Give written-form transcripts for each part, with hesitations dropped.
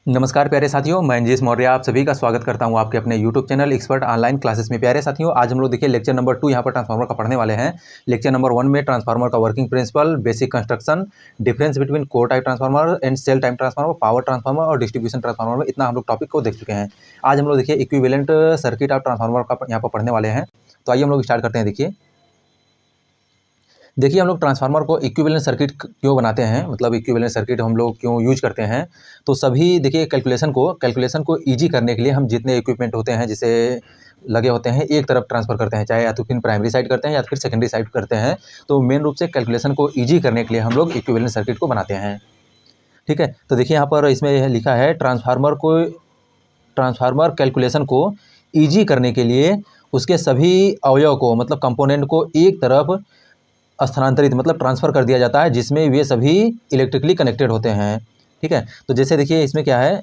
नमस्कार प्यारे साथियों, मैं अंजीश मौर्य आप सभी का स्वागत करता हूं आपके अपने YouTube channel expert online classes में। प्यारे साथियों, आज हम लोग देखिए लेक्चर नंबर 2 यहां पर ट्रांसफार्मर का पढ़ने वाले हैं। लेक्चर नंबर 1 में ट्रांसफार्मर का working principle, basic construction, difference between core type transformer and shell type transformer, power transformer और डिस्ट्रीब्यूशन ट्रांसफार्मर में इतना हम लोग टॉपिक को देख चुके हैं। आज हम लोग देखिए इक्विवेलेंट सर्किट ऑफ ट्रांसफार्मर का यहाँ पर पढ़ने वाले हैं। तो आइए हम लोग स्टार्ट करते हैं। देखिए हम लोग ट्रांसफार्मर को इक्विवेलेंट सर्किट क्यों बनाते हैं, मतलब इक्विवेलेंट सर्किट हम लोग क्यों यूज करते हैं। तो सभी देखिए कैलकुलेशन को ईजी करने के लिए हम जितने इक्विपमेंट होते हैं जिसे लगे होते हैं एक तरफ ट्रांसफ़र करते हैं, चाहे या तो फिर प्राइमरी साइड करते हैं या फिर सेकेंडरी साइड करते हैं। तो मेन रूप से कैलकुलेशन को ईजी करने के लिए हम लोग इक्विवेलेंट सर्किट को बनाते हैं। ठीक है, तो देखिए यहाँ पर इसमें लिखा है ट्रांसफार्मर कैलकुलेशन को ईजी करने के लिए उसके सभी अवयव को, मतलब कंपोनेंट को एक तरफ स्थानांतरित मतलब ट्रांसफ़र कर दिया जाता है जिसमें वे सभी इलेक्ट्रिकली कनेक्टेड होते हैं। ठीक है, तो जैसे देखिए इसमें क्या है,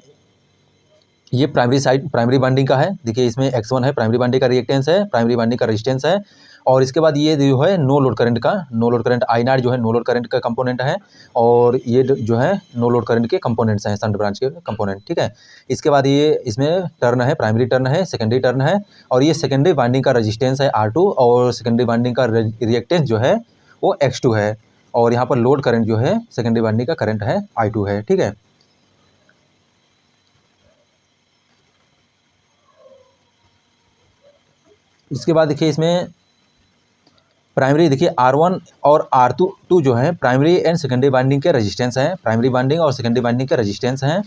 ये प्राइमरी वाइंडिंग का है। देखिए इसमें X1 है, प्राइमरी वाइंडिंग का रिएक्टेंस है, प्राइमरी वाइंडिंग का रेजिस्टेंस है। और इसके बाद ये जो है नो लोड करंट I0 जो है नो लोड करंट का कंपोनेंट है। और ये जो है नो लोड करंट के कंपोनेंट्स हैं, शंट ब्रांच के कंपोनेंट। ठीक है, इसके बाद ये इसमें टर्न है, प्राइमरी टर्न है, सेकेंडरी टर्न है। और ये सेकेंडरी वाइंडिंग का रेजिस्टेंस है R2 और सेकेंडरी वाइंडिंग का रिएक्टेंस जो है वो X2 है। और यहाँ पर लोड करंट जो है सेकेंडरी वाइंडिंग का करंट है I2 है। ठीक है, इसके बाद देखिए इसमें प्राइमरी देखिए R1 और R2 जो है प्राइमरी एंड सेकेंडरी वाइंडिंग के रेजिस्टेंस हैं, प्राइमरी वाइंडिंग और सेकेंडरी वाइंडिंग के रेजिस्टेंस हैं।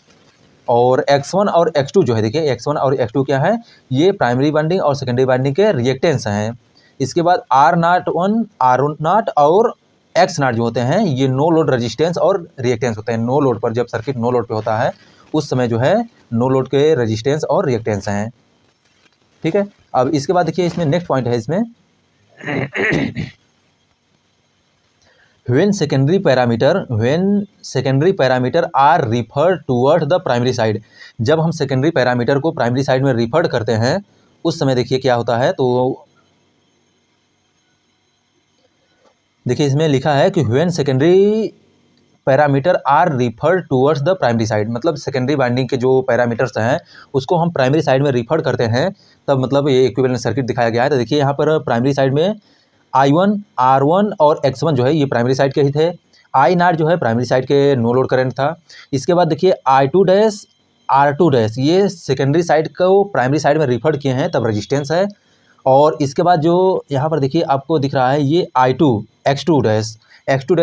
और X1 और X2 जो है, देखिए X1 और X2 क्या है, ये प्राइमरी वाइंडिंग और सेकेंडरी वाइंडिंग के रिएक्टेंस हैं। इसके बाद R01, R0 और X0 जो होते हैं ये नो लोड रेजिस्टेंस और रिएक्टेंस होते हैं। नो लोड पर, जब सर्किट नो लोड पे होता है उस समय जो है नो लोड के रेजिस्टेंस और रिएक्टेंस हैं। ठीक है, अब इसके बाद देखिए इसमें नेक्स्ट पॉइंट है इसमें when secondary parameter are referred toward the primary side, जब हम सेकेंडरी पैरामीटर को प्राइमरी साइड में रिफर्ड करते हैं उस समय देखिए क्या होता है। तो देखिए इसमें लिखा है कि when secondary parameter are referred towards the primary side, मतलब सेकेंडरी वाइंडिंग के जो पैरामीटर्स हैं उसको हम प्राइमरी साइड में रिफर्ड करते हैं, तब मतलब ये इक्विवेलेंट सर्किट दिखाया गया है। तो देखिए यहाँ पर प्राइमरी साइड में I1, R1 और X1 जो है ये प्राइमरी साइड के ही थे। I0 जो है प्राइमरी साइड के नो लोड करंट था। इसके बाद देखिए I2 डैश, R2 डैश ये सेकेंडरी साइड को प्राइमरी साइड में रिफर्ड किए हैं, तब रेजिस्टेंस है। और इसके बाद जो यहाँ पर देखिए आपको दिख रहा है ये I2 X2 डैश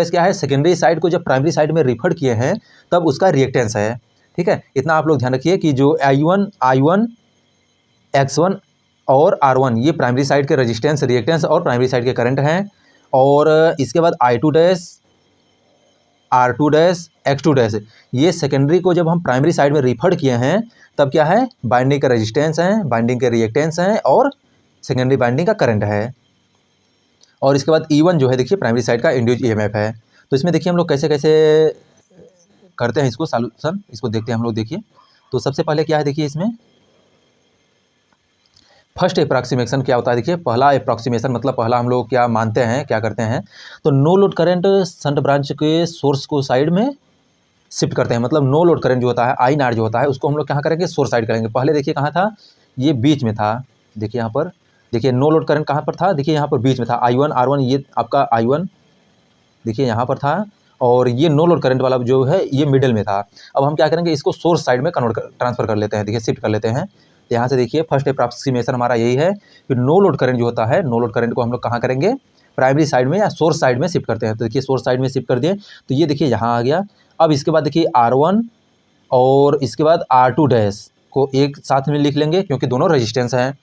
क्या है, सेकेंडरी साइड को जब प्राइमरी साइड में रिफर्ड किए हैं तब उसका रिएक्टेंस है। ठीक है, इतना आप लोग ध्यान रखिए कि जो I1, X1 और R1 ये प्राइमरी साइड के रेजिस्टेंस, रिएक्टेंस और प्राइमरी साइड के करंट हैं। और इसके बाद I2 dash, R2 dash, X2 dash ये सेकेंडरी को जब हम प्राइमरी साइड में रिफर्ड किए हैं तब क्या है, बाइंडिंग का रेजिस्टेंस है, बाइंडिंग के रिएक्टेंस हैं और सेकेंडरी बाइंडिंग का करंट है। और इसके बाद E1 जो है देखिए प्राइमरी साइड का इंड्यूस्ड EMF है। तो इसमें देखिए हम लोग कैसे कैसे करते हैं इसको सॉल्यूशन, इसको देखते हैं हम लोग। देखिए तो सबसे पहले क्या है, देखिए इसमें फर्स्ट अप्रॉक्सीमेशन क्या होता है। देखिए पहला अप्रॉक्सीमेशन मतलब पहला हम लोग क्या मानते हैं, क्या करते हैं, तो no load current shunt branch के सोर्स को साइड में शिफ्ट करते हैं। मतलब नो लोड करंट जो होता है I0 जो होता है उसको हम लोग कहाँ करेंगे, सोर्स साइड करेंगे। पहले देखिए कहाँ था, ये बीच में था। देखिए यहाँ पर देखिए नो लोड करंट कहाँ पर था, देखिए यहाँ पर बीच में था। I1 R1 ये आपका I1 देखिए यहाँ पर था और ये नो लोड करंट वाला जो है ये मिडिल में था। अब हम क्या करेंगे, इसको सोर्स साइड में ट्रांसफ़र कर लेते हैं, देखिए शिफ्ट कर लेते हैं। तो यहाँ से देखिए फर्स्ट अप्रॉक्सीमेशन हमारा यही है कि नो लोड करंट जो होता है, नो लोड करंट को हम लोग कहाँ करेंगे, प्राइमरी साइड में या सोर्स साइड में शिफ्ट करते हैं। तो देखिए सोर्स साइड में शिफ्ट कर दिए तो ये देखिए यहाँ आ गया। अब इसके बाद देखिए R1 और इसके बाद R2 डैश को एक साथ में लिख लेंगे क्योंकि दोनों रेजिस्टेंस हैं।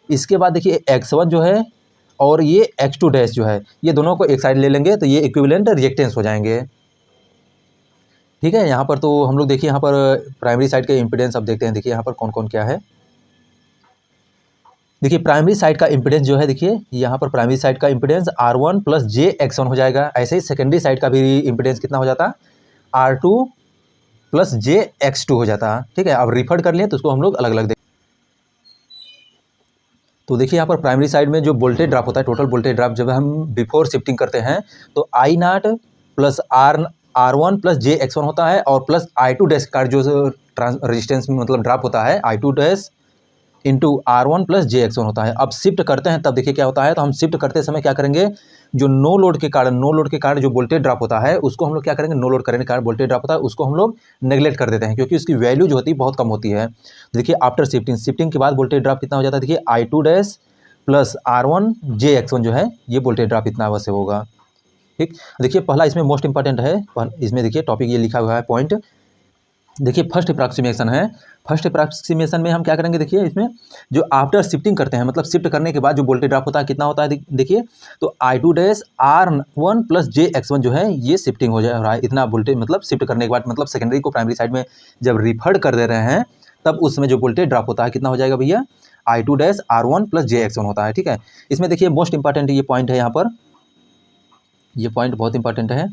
इसके बाद देखिए X1 जो है और ये X2 डैश जो है ये दोनों को एक साइड ले लेंगे तो ये इक्विवेलेंट रिएक्टेंस हो जाएंगे। ठीक है, यहाँ पर तो हम लोग देखिए यहाँ पर प्राइमरी साइड के इम्पीडेंस अब देखते हैं। देखिए यहाँ पर कौन कौन क्या है। देखिए प्राइमरी साइड का इम्पीडेंस जो है, देखिए यहाँ पर प्राइमरी साइड का इम्पीडेंस R1 प्लस JX1 हो जाएगा। ऐसे ही सेकेंडरी साइड का भी इम्पीडेंस कितना हो जाता, R2 प्लस JX2 हो जाता। ठीक है, अब रिफर्ड कर लिए तो उसको हम लोग अलग अलग। तो देखिए यहाँ पर प्राइमरी साइड में जो वोल्टेज ड्रॉप होता है, टोटल वोल्टेज ड्रॉप जब हम बिफोर शिफ्टिंग करते हैं तो I0 plus R1 plus JX1 होता है और प्लस I2 डैश का जो रेजिस्टेंस में मतलब ड्रॉप होता है I2 dash into R1 plus JX1 होता है। अब शिफ्ट करते हैं तब देखिए क्या होता है, तो हम शिफ्ट करते समय क्या करेंगे, जो नो लोड के कारण जो वोल्टेज ड्रॉप होता है उसको हम लोग क्या करेंगे, नो लोड करने के कारण वोल्टेज ड्रॉप होता है उसको हम लोग नेगलेक्ट कर देते हैं, क्योंकि उसकी वैल्यू जो होती है बहुत कम होती है। देखिए आफ्टर शिफ्टिंग के बाद वोल्टेज ड्रॉप कितना हो जाता है, देखिए I2 dash plus R1 JX1 जो है ये वोल्टेज ड्रॉप इतना अवश्य होगा। ठीक, देखिए पहला इसमें मोस्ट इंपॉर्टेंट है, इसमें देखिए टॉपिक ये लिखा हुआ है पॉइंट, देखिए फर्स्ट अप्रॉक्सीमेशन है। फर्स्ट अप्रॉक्सीमेशन में हम क्या करेंगे, देखिए इसमें जो आफ्टर शिफ्टिंग करते हैं मतलब शिफ्ट करने के बाद जो वोल्टेज ड्रॉप होता है कितना होता है, देखिए तो I2 dash R1 plus JX1 जो है ये शिफ्टिंग हो जा रहा है, इतना वोल्टेज मतलब शिफ्ट करने के बाद मतलब सेकेंडरी को प्राइमरी साइड में जब रिफर कर दे रहे हैं तब उसमें जो वोल्टेज ड्रॉप होता है कितना हो जाएगा भैया, I2 dash R1 plus JX1 होता है। ठीक है, इसमें देखिए मोस्ट इंपॉर्टेंट ये पॉइंट है, यहाँ पर ये पॉइंट बहुत इंपॉर्टेंट है।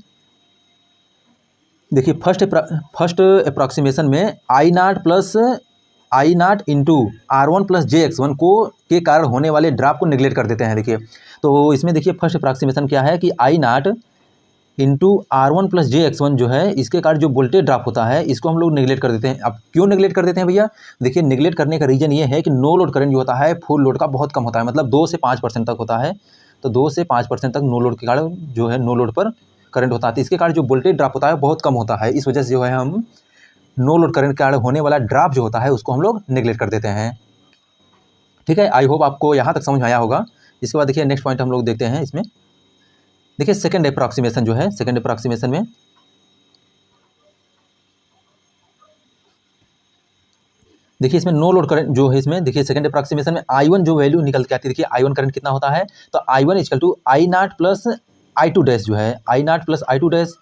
देखिए फर्स्ट अप्रॉक्सीमेशन में I0 into R1 plus JX1 को के कारण होने वाले ड्रॉप को निगलेक्ट कर देते हैं। देखिए तो इसमें देखिए फर्स्ट अप्रॉक्सीमेशन क्या है कि I0 into R1 plus JX1 जो है इसके कारण जो वोल्टेज ड्रॉप होता है इसको हम लोग निगलेक्ट कर देते हैं। अब क्यों निगलेक्ट कर देते हैं भैया, देखिए निगलेक्ट करने का रीज़न ये है कि नो लोड करंट जो होता है फुल लोड का बहुत कम होता है, मतलब 2 से 5% तक होता है, तो 2 से 5% तक नो लोड के कारण जो है नो लोड पर करंट होता है, तो इसके कारण जो वोल्टेज ड्रॉप होता है बहुत कम होता है। इस वजह से जो है हम नो लोड करंट के कारण होने वाला ड्रॉप जो होता है उसको हम लोग निगलेक्ट कर देते हैं। ठीक है, आई होप आपको यहाँ तक समझ में आया होगा। इसके बाद देखिए नेक्स्ट पॉइंट हम लोग देखते हैं इसमें, देखिए सेकंड अप्रॉक्सीमेशन जो है, सेकंड अप्रॉक्सीमेशन में देखिए इसमें नो लोड करंट जो है इसमें देखिए सेकंड अप्रॉक्सीमेशन में I1 जो वैल्यू निकल के आती है, देखिए I1 करंट कितना होता है, तो I1 equal to I0 plus I2 dash जो है I0 प्लस I2 डैश।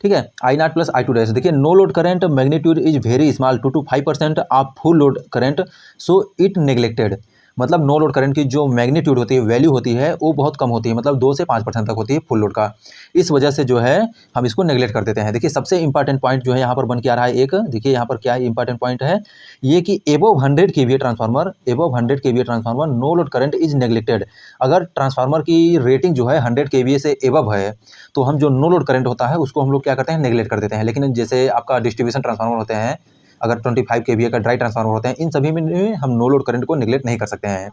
ठीक है, I0 प्लस I2 डैश। देखिए no load current magnitude is very small 2 to 5% of full load current so it neglected, मतलब नो लोड करंट की जो magnitude होती है वैल्यू होती है वो बहुत कम होती है, मतलब 2 से 5% तक होती है फुल लोड का, इस वजह से जो है हम इसको नेगलेक्ट कर देते हैं। देखिए सबसे इंपॉर्टेंट पॉइंट जो है यहाँ पर बन के आ रहा है एक, देखिए यहाँ पर क्या इंपॉर्टेंट पॉइंट है ये कि above 100 kVA transformer, above 100 kVA transformer no load current is neglected. अगर ट्रांसफार्मर की रेटिंग जो है 100 kVA से एबव है तो हम जो नो लोड करंट होता है उसको हम लोग क्या करते हैं, नेगलेक्ट कर देते हैं। लेकिन जैसे आपका डिस्ट्रीब्यूशन ट्रांसफार्मर होते हैं, अगर 25 kVA का ड्राई ट्रांसफार्मर होते हैं, इन सभी में हम नो लोड करंट को नेगलेक्ट नहीं कर सकते हैं।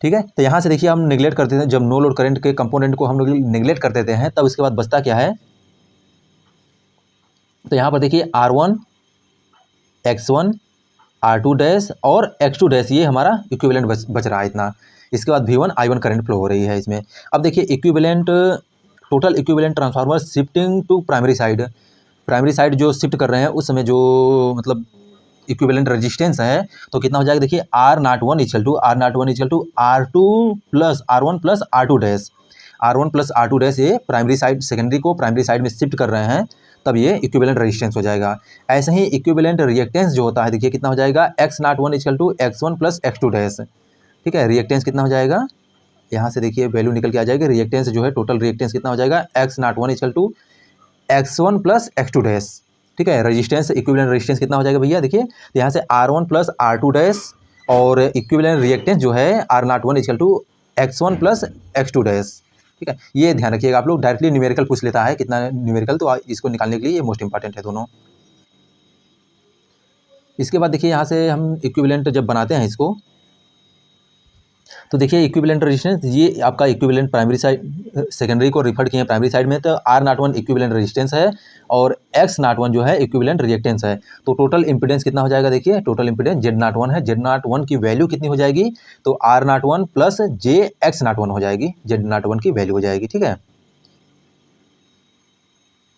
ठीक है, तो यहाँ से देखिए हम निगलेक्ट कर देते हैं, जब नो लोड करंट के कंपोनेंट को हम लोग निगलेक्ट कर देते हैं तब इसके बाद बचता क्या है, तो यहाँ पर देखिए R1 X1 R2 डैश और X2 डैश ये हमारा इक्विवेलेंट बच रहा है इतना। इसके बाद V1 I1 करंट फ्लो हो रही है इसमें। अब देखिए equivalent total equivalent transformer shifting to primary side जो शिफ्ट कर रहे हैं उस समय जो मतलब इक्विवेलेंट रेजिस्टेंस है तो कितना हो जाएगा, देखिए R01 equal to R2 plus R1 plus R2 dash, R1 plus R2 dash ये प्राइमरी साइड सेकेंडरी को प्राइमरी साइड में शिफ्ट कर रहे हैं तब ये इक्विवेलेंट रेजिस्टेंस हो जाएगा। ऐसे ही इक्विवेलेंट रिएक्टेंस जो होता है देखिए कितना हो जाएगा, X01 equal to X1 plus X2 dash. ठीक है, रिएक्टेंस कितना हो जाएगा, यहाँ से देखिए वैल्यू निकल के आ जाएगी, रिएक्टेंस जो है टोटल रिएक्टेंस कितना हो जाएगा, X01 equal to X1 plus X2 dash. ठीक है, रेजिस्टेंस इक्विवेलेंट रेजिस्टेंस कितना हो जाएगा भैया, देखिए तो यहाँ से R1 प्लस R2 डैश और इक्विवेलेंट रिएक्टेंस जो है R01 equal to X1 plus X2 dash. ठीक है, ये ध्यान रखिएगा, आप लोग डायरेक्टली न्यूमेरिकल पूछ लेता है कितना न्यूमेरिकल, तो इसको निकालने के लिए ये मोस्ट इंपॉर्टेंट है दोनों। इसके बाद देखिए यहाँ से हम इक्विवेलेंट जब बनाते हैं इसको तो देखिए इक्विवेलेंट रेजिस्टेंस ये आपका इक्विवेलेंट प्राइमरी साइड सेकेंडरी को रिफर किए हैं प्राइमरी साइड में, तो R01 इक्विवेलेंट रेजिस्टेंस है और X01 जो है इक्विवेलेंट रिएक्टेंस है। तो टोटल इंपीडेंस कितना हो जाएगा, देखिए टोटल इंपीडेंस Z01 है, Z01 की वैल्यू कितनी हो जाएगी, तो R01 प्लस JX01 हो जाएगी, Z01 की वैल्यू हो जाएगी। ठीक है,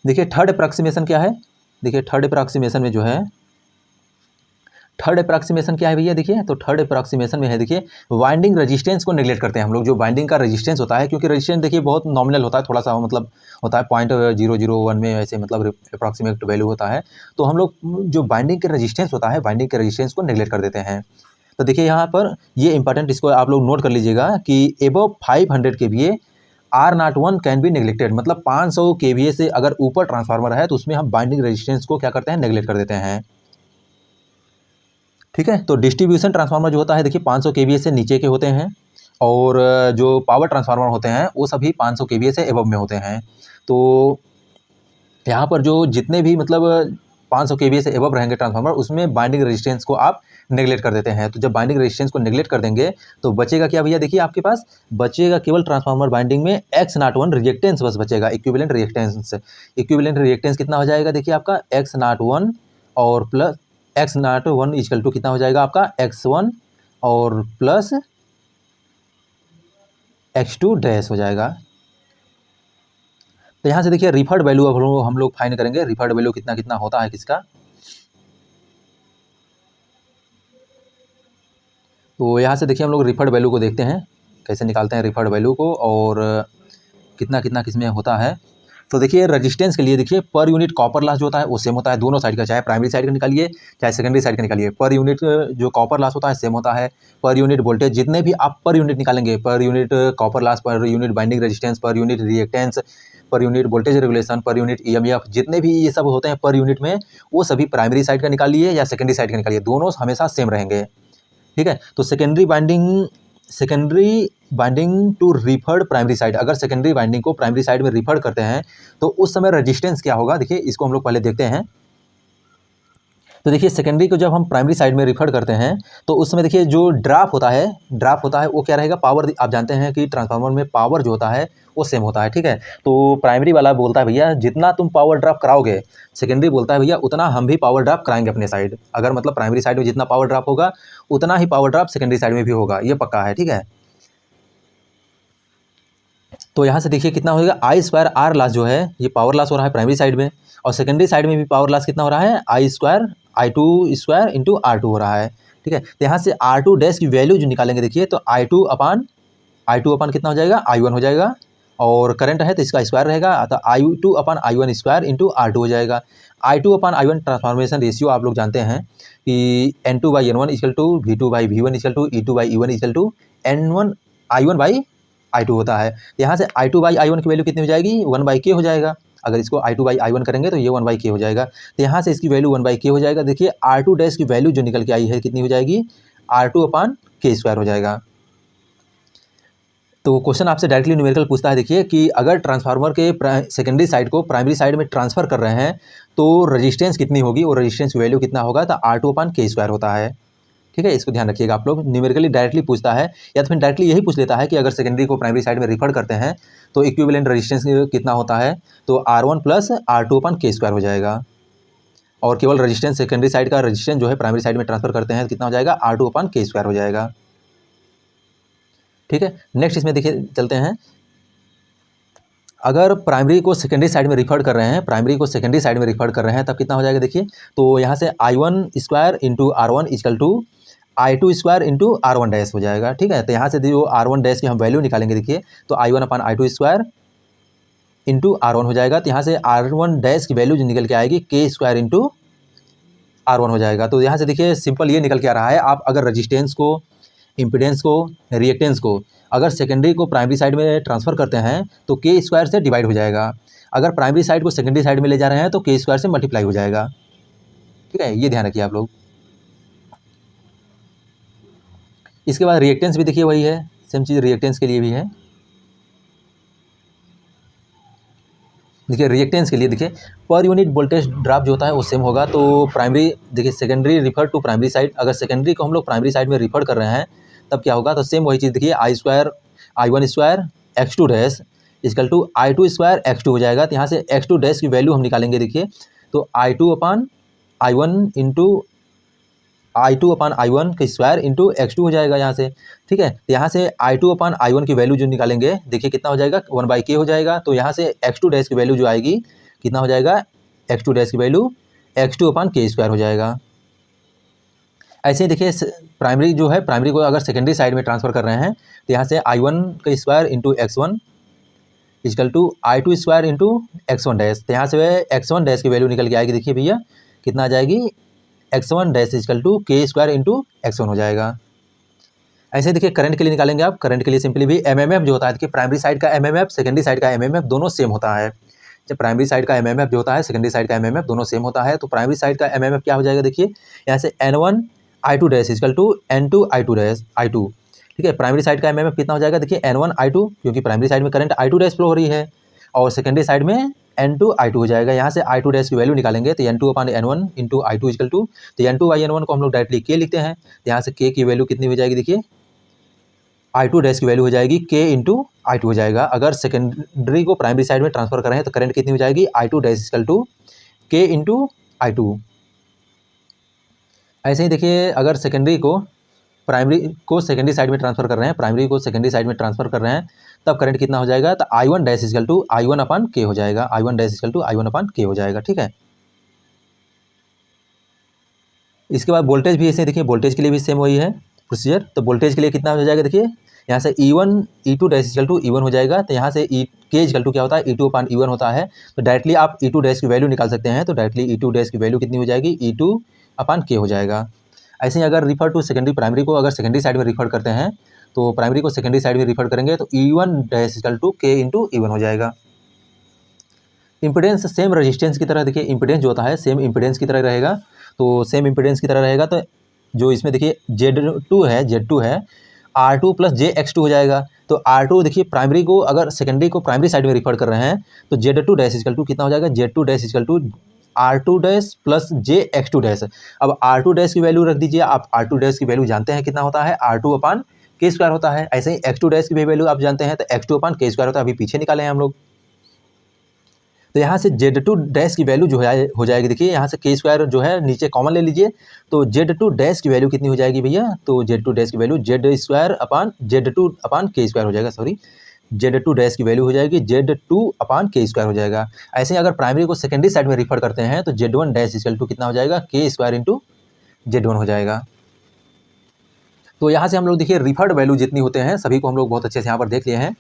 देखिए थर्ड अप्रॉक्सीमेशन क्या है, देखिए थर्ड अप्रॉक्सीमेशन में जो है थर्ड अप्रॉक्सीमेशन क्या है भैया, देखिए तो थर्ड अप्रॉक्सीमेशन में है देखिए वाइंडिंग रेजिस्टेंस को नेगलेक्ट करते हैं हम लोग, जो वाइंडिंग का रेजिस्टेंस होता है, क्योंकि रेजिस्टेंस देखिए बहुत नॉमिनल होता है, थोड़ा सा मतलब होता है 0.001 में ऐसे मतलब अप्रॉक्सीमेट वैल्यू होता है, तो हम लोग जो बाइंडिंग के रेजिस्टेंस होता है वाइंडिंग के रेजिस्टेंस को नेगलेक्ट कर देते हैं। तो देखिए यहाँ पर ये इंपॉर्टेंट, इसको आप लोग नोट कर लीजिएगा कि above 500 kVA R01 can be neglected, मतलब 500 kVA से अगर ऊपर ट्रांसफार्मर है तो उसमें हम बाइंडिंग रेजिस्टेंस को क्या करते हैं, नेगलेक्ट कर देते हैं। ठीक है, तो डिस्ट्रीब्यूशन ट्रांसफार्मर जो होता है देखिए 500 kVA से नीचे के होते हैं और जो पावर ट्रांसफार्मर होते हैं वो सभी 500 kVA से एबव में होते हैं। तो यहाँ पर जो जितने भी मतलब 500 kVA से एबव रहेंगे ट्रांसफार्मर, उसमें बाइंडिंग रेजिस्टेंस को आप नेगलेक्ट कर देते हैं। तो जब बाइंडिंग रेजिस्टेंस को नेगलेक्ट कर देंगे तो बचेगा क्या भैया, देखिए आपके पास बचेगा केवल ट्रांसफार्मर बाइंडिंग में X01 रिएक्टेंस बस बचेगा, इक्विवेलेंट रिएक्टेंस। इक्विवेलेंट रिएक्टेंस कितना हो जाएगा, देखिए आपका X01 और प्लस X01 इक्वल टू कितना हो जाएगा आपका X1 और प्लस X2 डैश हो जाएगा। तो यहाँ से देखिए रिफर्ड वैल्यू अब हम लोग फाइंड करेंगे, रिफर्ड वैल्यू कितना कितना होता है किसका। तो यहाँ से देखिए हम लोग रिफर्ड वैल्यू को देखते हैं कैसे निकालते हैं रिफर्ड वैल्यू को, और कितना कितना किसमें होता है। तो देखिए रेजिस्टेंस के लिए देखिए पर यूनिट कॉपर लॉस जो होता है वो सेम होता है दोनों साइड का, चाहे प्राइमरी साइड का निकालिए चाहे सेकेंडरी साइड का निकालिए। पर यूनिट जो कॉपर लॉस होता है सेम होता है। पर यूनिट वोल्टेज जितने भी आप पर यूनिट निकालेंगे, per unit copper loss, per unit binding resistance, per unit reactance, per unit voltage regulation, per unit EMF, जितने भी ये सब होते हैं पर यूनिट में, वो सभी प्राइमरी साइड का निकालिए या सेकेंडरी साइड का निकालिए, दोनों हमेशा सेम रहेंगे। ठीक है, तो secondary winding to referred primary side, अगर सेकेंडरी बाइंडिंग को प्राइमरी साइड में रिफर्ड करते हैं तो उस समय रेजिस्टेंस क्या होगा, देखिए इसको हम लोग पहले देखते हैं। तो देखिए सेकेंडरी को जब हम प्राइमरी साइड में रिफर करते हैं तो उस समय देखिए जो ड्रॉप होता है वो क्या रहेगा, पावर। आप जानते हैं कि ट्रांसफार्मर में पावर जो होता है वो सेम होता है। ठीक है, तो प्राइमरी वाला बोलता है भैया जितना तुम पावर ड्रॉप कराओगे, सेकेंडरी बोलता है भैया उतना हम भी पावर ड्रॉप कराएंगे अपने साइड। अगर मतलब प्राइमरी साइड में जितना पावर ड्रॉप होगा उतना ही पावर ड्रॉप सेकेंडरी साइड में भी होगा, ये पक्का है। ठीक है, तो यहाँ से देखिए कितना होगा, I2R लॉस जो है ये पावर लॉस हो रहा है प्राइमरी साइड में, और सेकेंडरी साइड में भी पावर लॉस कितना हो रहा है, I2 इंटू R2 हो रहा है। ठीक है, तो यहाँ से R2 डैश की वैल्यू जो निकालेंगे देखिए, तो I2 अपान कितना हो जाएगा, I1 हो जाएगा, और करंट है तो इसका स्क्वायर रहेगा, तो I2 अपान I1 स्क्वायर इंटू R2 हो जाएगा। I2 अपान I1 ट्रांसफॉर्मेशन रेशियो आप लोग जानते हैं कि N2/N1 equal to V2/V1 equal to E2/E1 equal to I1/I2 होता है। यहाँ से I2/I1 की वैल्यू कितनी हो जाएगी, 1/K हो जाएगा। अगर इसको I2/I1 करेंगे तो ये 1/K हो जाएगा, तो यहाँ से इसकी वैल्यू 1/K हो जाएगा। देखिए R2 डैश की वैल्यू जो निकल के आई है कितनी हो जाएगी, R2 अपान K स्क्वायर हो जाएगा। तो क्वेश्चन आपसे डायरेक्टली न्यूमेरिकल पूछता है देखिए कि अगर ट्रांसफार्मर के सेकेंडरी साइड को प्राइमरी साइड में ट्रांसफ़र कर रहे हैं तो रेजिस्टेंस कितनी होगी, और रेजिस्टेंस की वैल्यू कितना होगा, तो R2 अपान K स्क्वायर होता है। ठीक है, इसको ध्यान रखिएगा आप लोग। न्यूमेरिकली डायरेक्टली पूछता है या तो फिर डायरेक्टली यही पूछ लेता है कि अगर सेकेंडरी को प्राइमरी साइड में रिफर करते हैं तो इक्विवेलेंट रेजिस्टेंस कितना होता है, तो R1 प्लस R2 अपान K स्क्वायर हो जाएगा, और केवल रेजिस्टेंस सेकेंडरी साइड का रेजिस्टेंस जो है प्राइमरी साइड में ट्रांसफर करते हैं तो कितना हो जाएगा, R2 अपान K स्क्वायर हो जाएगा। ठीक है, नेक्स्ट इसमें देखिए चलते हैं। अगर प्राइमरी को सेकेंडरी साइड में रिफर कर रहे हैं, तब कितना हो जाएगा देखिए, तो यहाँ से I1 square into R1 equal to I2 square into R1 dash हो जाएगा। ठीक है, तो यहाँ से जो R1 डैश की हम वैल्यू निकालेंगे देखिए, तो I1 अपान I2 स्क्वायर इंटू R1 हो जाएगा। तो यहाँ से R1 डैश की वैल्यू जो निकल के आएगी K स्क्वायर इंटू R1 हो जाएगा। तो यहाँ से देखिए सिंपल ये निकल के आ रहा है, आप अगर रजिस्टेंस को, इम्पीडेंस को, रिएक्टेंस को अगर सेकेंडरी को प्राइमरी साइड में ट्रांसफ़र करते हैं तो K स्क्वायर से डिवाइड हो जाएगा, अगर प्राइमरी साइड को सेकेंडरी साइड में ले जा रहे हैं तो K स्क्वायर से मल्टीप्लाई हो जाएगा। ठीक है, ये ध्यान रखिए आप लोग। इसके बाद रिएक्टेंस भी देखिए वही है, सेम चीज़ रिएक्टेंस के लिए भी है। देखिए रिएक्टेंस के लिए देखिए पर यूनिट वोल्टेज ड्रॉप जो होता है वो सेम होगा। तो प्राइमरी देखिए secondary refer to primary side, अगर सेकेंडरी को हम लोग प्राइमरी साइड में रिफर कर रहे हैं तब क्या होगा, तो सेम वही चीज़ देखिए I1 square X2 dash equal to I2 square X2 हो जाएगा। तो यहाँ से X2 डैश की वैल्यू हम निकालेंगे देखिए, तो I2 अपान I1 का स्क्वायर इंटू X2 हो जाएगा यहाँ से। ठीक है, तो यहाँ से I2 अपान I1 की वैल्यू जो निकालेंगे देखिए कितना हो जाएगा, 1/K हो जाएगा। तो यहाँ से X2 डैश की वैल्यू जो आएगी कितना हो जाएगा, X2 डैश की वैल्यू X2 अपान K स्क्वायर हो जाएगा। ऐसे ही देखिए प्राइमरी जो है, प्राइमरी को अगर सेकेंडरी साइड में ट्रांसफ़र कर रहे हैं तो यहाँ से I1 का square into X1 equal to I2 square into X1 dash. तो यहाँ से X1 डैश की वैल्यू निकल के आएगी देखिए भैया कितना आ जाएगी, X1 dash equal to K square into X1 हो जाएगा। ऐसे देखिए करंट के लिए निकालेंगे आप, करंट के लिए सिंपली भी MMF जो होता है, देखिए प्राइमरी साइड का MMF, सेकेंडरी साइड का MMF दोनों सेम होता है। जब प्राइमरी साइड का MMF जो होता है, सेकेंडरी साइड का MMF दोनों सेम होता है, तो प्राइमरी साइड का MMF क्या हो जाएगा देखिए, यहाँ से N1 I2 dash equal to N2 I2 dash I2। ठीक है, प्राइमरी साइड का MMF कितना हो जाएगा देखिए N1 I2, क्योंकि प्राइमरी साइड में करंट I2 डैश फ्लो हो रही है, और सेकेंडरी साइड में N2 हो जाएगा। यहाँ से I2 डैश की वैल्यू निकालेंगे तो N2/N1 into I2 equal to, तो N2/N1 को हम लोग डायरेक्टली K लिखते हैं। तो यहाँ से K की वैल्यू कितनी हो जाएगी, देखिए I2 डैश की वैल्यू हो जाएगी K इंटू I2 हो जाएगा। अगर सेकेंडरी को प्राइमरी साइड में ट्रांसफर कर रहे हैं तो करंट कितनी हो जाएगी, I2 dash equal to K into I2। ऐसे ही देखिए, अगर सेकेंडरी को प्राइमरी को सेकेंडरी साइड में ट्रांसफर कर रहे हैं, प्राइमरी को सेकेंडरी साइड में ट्रांसफर कर रहे हैं, तब करंट कितना हो जाएगा, तो I1 dash equal to I1/K हो जाएगा। I1 dash equal to I1/K हो जाएगा, ठीक है। इसके बाद वोल्टेज भी ऐसे देखिए, वोल्टेज के लिए भी सेम वही है प्रोसीजर। तो वोल्टेज के लिए कितना हो जाएगा, देखिए यहाँ से E2 dash equal to E1 हो जाएगा। तो यहाँ से K इक्वल टू क्या होता है, E2/E1 होता है। तो डायरेक्टली आप E2 डैश की वैल्यू निकाल सकते हैं। तो डायरेक्टली E2 डैश की वैल्यू कितनी हो जाएगी, E2/K हो जाएगा। ऐसे ही अगर रिफर टू सेकेंडरी, प्राइमरी को अगर सेकेंडरी साइड में रिफर करते हैं तो प्राइमरी को सेकेंडरी साइड में रिफर करेंगे तो E1 dash equal to K into E1 हो जाएगा। इम्पिडेंस सेम रेजिस्टेंस की तरह, देखिए इम्पिडेंस जो होता है सेम इम्पिडेंस की तरह रहेगा। तो सेम इम्पिडेंस की तरह रहेगा, तो जो इसमें देखिए Z2 है R2 प्लस JX2 हो जाएगा। तो R2 देखिए, प्राइमरी को अगर सेकेंडरी को प्राइमरी साइड में रिफर कर रहे हैं तो Z2 डैश इक्वल टू कितना हो जाएगा, Z2 dash equal to R2 dash plus JX2 dash. अब R2 डैश की वैल्यू रख दीजिए, आप R2 डैश की वैल्यू जानते हैं कितना होता है, R2/K² होता है। ऐसे ही X2 डैश की भी वैल्यू आप जानते हैं, तो X2/K² होता है। अभी पीछे निकाले हैं हम लोग। तो यहाँ से Z2 डैश की वैल्यू जो है हो जाएगी, देखिए यहाँ से K² जो है नीचे कॉमन ले लीजिए। तो Z2 डैश की वैल्यू कितनी हो जाएगी भैया, तो Z2 डैश की वैल्यू Z2/K² हो जाएगा, सॉरी Z2 डैश की वैल्यू हो जाएगी Z2/K² हो जाएगा। ऐसे ही अगर प्राइमरी को सेकेंडरी साइड में रिफर करते हैं तो Z1 डैश इक्वल टू कितना हो जाएगा, K² इंटू Z1 हो जाएगा। तो यहाँ से हम लोग देखिए रिफर्ड वैल्यू जितनी होते हैं सभी को हम लोग बहुत अच्छे से यहाँ पर देख लिए हैं।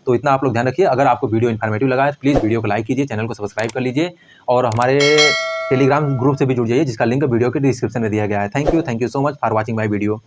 तो इतना आप लोग ध्यान रखिए। अगर आपको वीडियो इन्फॉर्मेटिव लगा है तो प्लीज़ वीडियो को लाइक कीजिए, चैनल को सब्सक्राइब कर लीजिए और हमारे टेलीग्राम ग्रुप से भी जुड़ जाइए, जिसका लिंक वीडियो के डिस्क्रिप्शन में दिया गया है। Thank you so much for watching my video.